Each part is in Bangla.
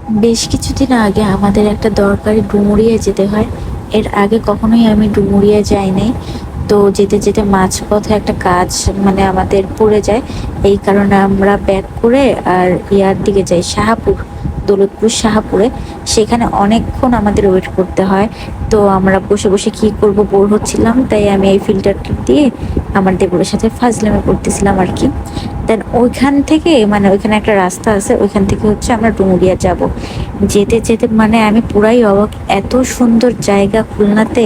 বেশ কিছুদিন আগে আমাদের একটা দরকারি ডুমুরিয়া যেতে হয়। এর আগে কখনোই আমি ডুমুরিয়া যাই নাই। তো যেতে যেতে মাঝপথে একটা কাজ মানে আমাদের পড়ে যায়। এই কারণে আমরা ব্যাক করে আর ইয়ার দিকে যাই শাহপুর, দৌলতপুর শাহপুরে। সেখানে অনেকক্ষণ আমাদের ওয়েট করতে হয়। তো আমরা বসে বসে কি করব, বোর হচ্ছিলাম, তাই আমি এই ফিল্টারটা দিয়ে আমার দেবরের সাথে ফাজলামি করতেছিলাম আর কি। দেন ওইখান থেকে মানে ওইখানে একটা রাস্তা আছে, ওইখান থেকে হচ্ছে আমরা ডুমুরিয়া যাব। যেতে যেতে মানে আমি পুরাই অবাক, এত সুন্দর জায়গা খুলনাতে।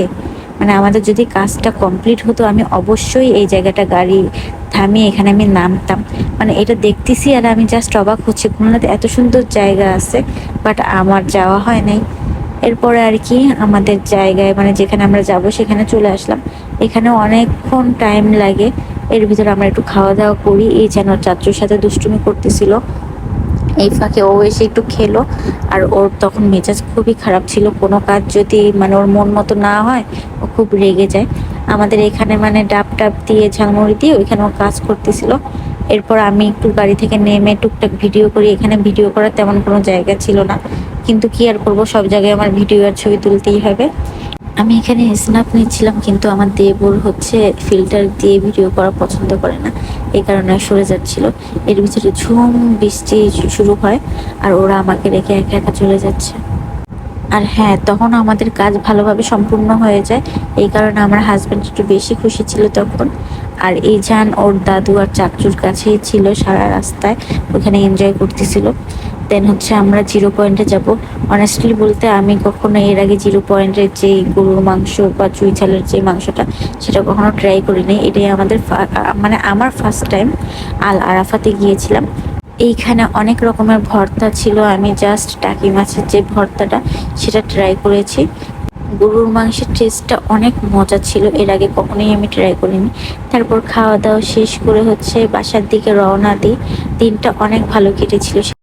মানে আমাদের যদি কাজটা কমপ্লিট হতো আমি অবশ্যই এই জায়গাটা গাড়ি থামিয়ে এখানে আমি নামতাম। মানে এটা দেখতেছি আর আমি জাস্ট অবাক হচ্ছি, খুলনাতে এত সুন্দর জায়গা আছে, বাট আমার যাওয়া হয় নাই। এরপরে আর কি আমাদের জায়গায় মানে যেখানে আমরা যাব সেখানে চলে আসলাম। এখানে অনেকক্ষণ টাইম লাগে। এর ভিতরে আমরা একটু খাওয়া দাওয়া করি, এই যেন চাচুর সাথে দুষ্টুমি করতেছিল, এই ফাঁকে ও এসে একটু খেলো। আর ওর তখন মেজাজ খুবই খারাপ ছিল, কোনো কাজ যদি মানে ওর মন মতো না হয় ও খুব রেগে যায়। আমাদের এখানে মানে ডাব টাব দিয়ে ঝালমুড়ি দিয়ে ওইখানে ও কাজ করতেছিল। এরপর আমি একটু গাড়ি থেকে নেমে টুকটাক ভিডিও করি। এখানে ভিডিও করার তেমন কোনো জায়গা ছিল না, কিন্তু কি আর করবো, সব জায়গায় আমার ভিডিও আর ছবি তুলতেই হবে। আমি এখানে স্ন্যাপ নিচ্ছিলাম, কিন্তু আমার দেবর হচ্ছে ফিল্টার দিয়ে ভিডিও করা পছন্দ করে না, এই কারণে সরে যাচ্ছিল। এর ভিতরে ঝুম বৃষ্টি শুরু হয়, আর ওরা আমাকে রেখে একা একা চলে যাচ্ছে। আর হ্যাঁ, তখন আমাদের কাজ ভালোভাবে সম্পূর্ণ হয়ে যায়, এই কারণে আমার হাজব্যান্ড একটু বেশি খুশি ছিল তখন। আর এই জান ওর দাদু আর চাচুর কাছেই ছিল সারা রাস্তায়, ওখানে এনজয় করতেছিল। দেন হচ্ছে আমরা জিরো পয়েন্টে যাব। অনেস্টলি বলতে আমি কখনো এর আগে জিরো পয়েন্টের যে গরুর মাংস বা চুই ঝালের যে মাংসটা, সেটা কখনো ট্রাই করিনি। এটাই আমাদের মানে আমার ফার্স্ট টাইম। আল আরাফাতে গিয়েছিলাম, এইখানে অনেক রকমের ভর্তা ছিল, আমি জাস্ট টাকি মাছের যে ভর্তাটা সেটা ট্রাই করেছি। গরুর মাংসের টেস্টটা অনেক মজা ছিল, এর আগে কখনোই আমি ট্রাই করিনি। তারপর খাওয়া দাওয়া শেষ করে হচ্ছে বাসার দিকে রওনা দিই। দিনটা অনেক ভালো কেটেছিল।